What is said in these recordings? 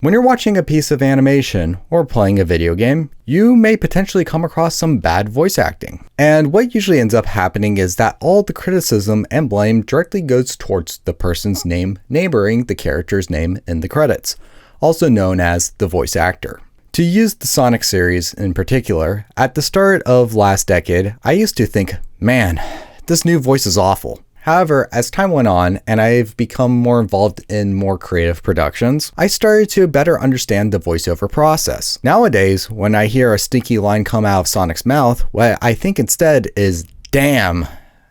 When you're watching a piece of animation or playing a video game, you may potentially come across some bad voice acting. And what usually ends up happening is that all the criticism and blame directly goes towards the person's name neighboring the character's name in the credits, also known as the voice actor. To use the Sonic series in particular, at the start of last decade, I used to think, man, this new voice is awful. However, as time went on and I've become more involved in more creative productions, I started to better understand the voiceover process. Nowadays, when I hear a stinky line come out of Sonic's mouth, what I think instead is, damn,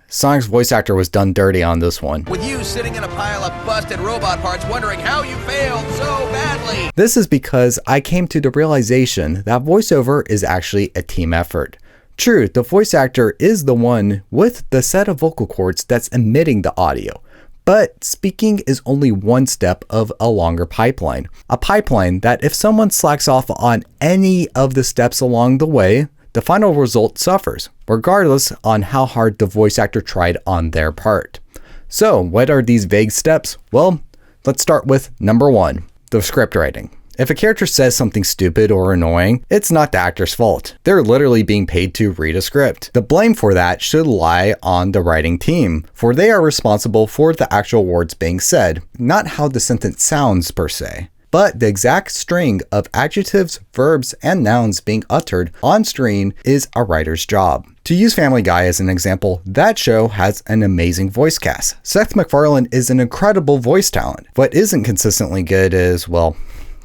Sonic's voice actor was done dirty on this one. With you sitting in a pile of busted robot parts wondering how you failed so badly. This is because I came to the realization that voiceover is actually a team effort. True, the voice actor is the one with the set of vocal cords that's emitting the audio, but speaking is only one step of a longer pipeline. A pipeline that if someone slacks off on any of the steps along the way, the final result suffers, regardless on how hard the voice actor tried on their part. So, what are these vague steps? Well, let's start with number 1, the script writing. If a character says something stupid or annoying, it's not the actor's fault. They're literally being paid to read a script. The blame for that should lie on the writing team, for they are responsible for the actual words being said, not how the sentence sounds per se, but the exact string of adjectives, verbs, and nouns being uttered on screen is a writer's job. To use Family Guy as an example, that show has an amazing voice cast. Seth MacFarlane is an incredible voice talent. What isn't consistently good is, well,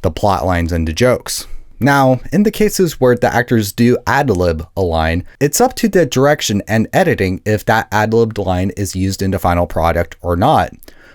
the plot lines and the jokes. Now, in the cases where the actors do ad-lib a line, it's up to the direction and editing if that ad-libbed line is used in the final product or not,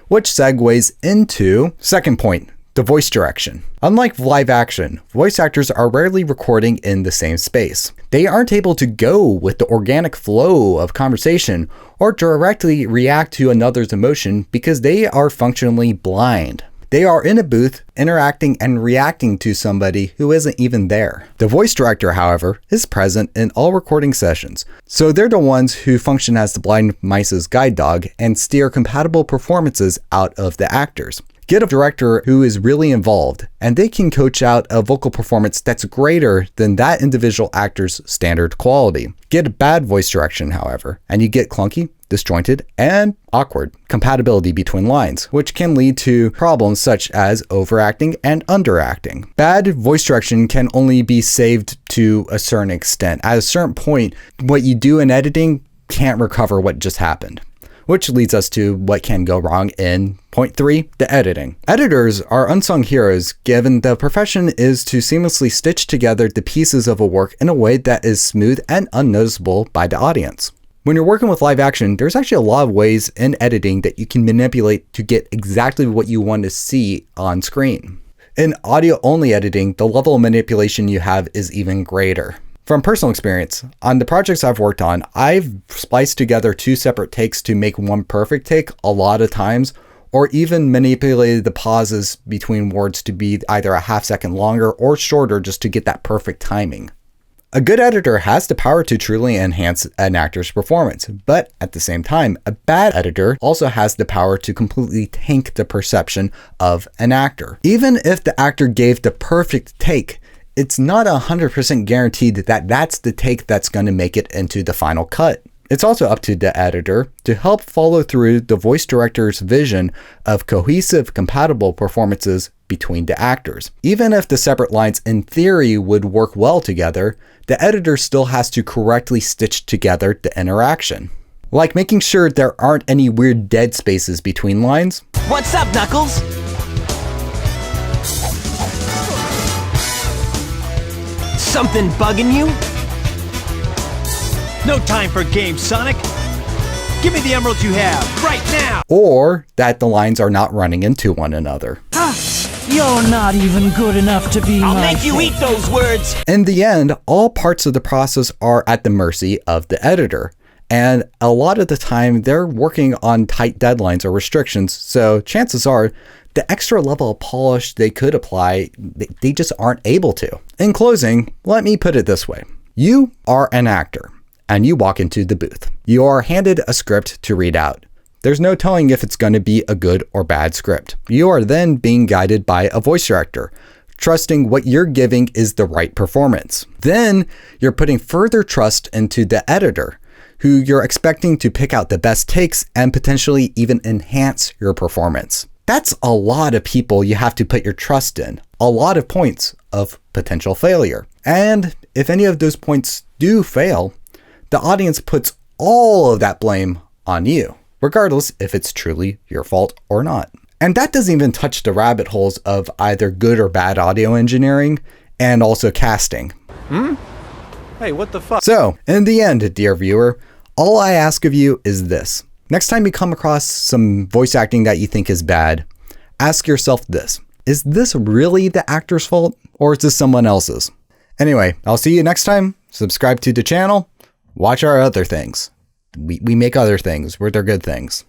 which segues into second point, the voice direction. Unlike live action, voice actors are rarely recording in the same space. They aren't able to go with the organic flow of conversation or directly react to another's emotion because they are functionally blind. They are in a booth interacting and reacting to somebody who isn't even there. The voice director, however, is present in all recording sessions, so they're the ones who function as the blind mice's guide dog and steer compatible performances out of the actors. Get a director who is really involved, and they can coach out a vocal performance that's greater than that individual actor's standard quality. Get a bad voice direction, however, and you get clunky, disjointed, and awkward compatibility between lines, which can lead to problems such as overacting and underacting. Bad voice direction can only be saved to a certain extent. At a certain point, what you do in editing can't recover what just happened. Which leads us to what can go wrong in point 3, the editing. Editors are unsung heroes given the profession is to seamlessly stitch together the pieces of a work in a way that is smooth and unnoticeable by the audience. When you're working with live action, there's actually a lot of ways in editing that you can manipulate to get exactly what you want to see on screen. In audio-only editing, the level of manipulation you have is even greater. From personal experience, on the projects I've worked on, I've spliced together 2 separate takes to make one perfect take a lot of times, or even manipulated the pauses between words to be either a half second longer or shorter just to get that perfect timing. A good editor has the power to truly enhance an actor's performance, but at the same time, a bad editor also has the power to completely tank the perception of an actor. Even if the actor gave the perfect take, it's not 100% guaranteed that that's the take that's going to make it into the final cut. It's also up to the editor to help follow through the voice director's vision of cohesive, compatible performances between the actors. Even if the separate lines in theory would work well together, the editor still has to correctly stitch together the interaction. Like making sure there aren't any weird dead spaces between lines. What's up, Knuckles? Something bugging you? No time for games, Sonic. Give me the emeralds you have, right now! Or that the lines are not running into one another. You're not even good enough to be I'll my make you eat those words! In the end, all parts of the process are at the mercy of the editor. And a lot of the time, they're working on tight deadlines or restrictions, so chances are the extra level of polish they could apply, they just aren't able to. In closing, let me put it this way. You are an actor, and you walk into the booth. You are handed a script to read out. There's no telling if it's going to be a good or bad script. You are then being guided by a voice director trusting what you're giving is the right performance. Then you're putting further trust into the editor, who you're expecting to pick out the best takes and potentially even enhance your performance. That's a lot of people you have to put your trust in, a lot of points of potential failure. And if any of those points do fail, the audience puts all of that blame on you, regardless if it's truly your fault or not. And that doesn't even touch the rabbit holes of either good or bad audio engineering and also casting. Hey, what the fuck? So, in the end, dear viewer, all I ask of you is this. Next time you come across some voice acting that you think is bad, ask yourself this. Is this really the actor's fault, or is this someone else's? Anyway, I'll see you next time. Subscribe to the channel. Watch our other things. We make other things where they're good things.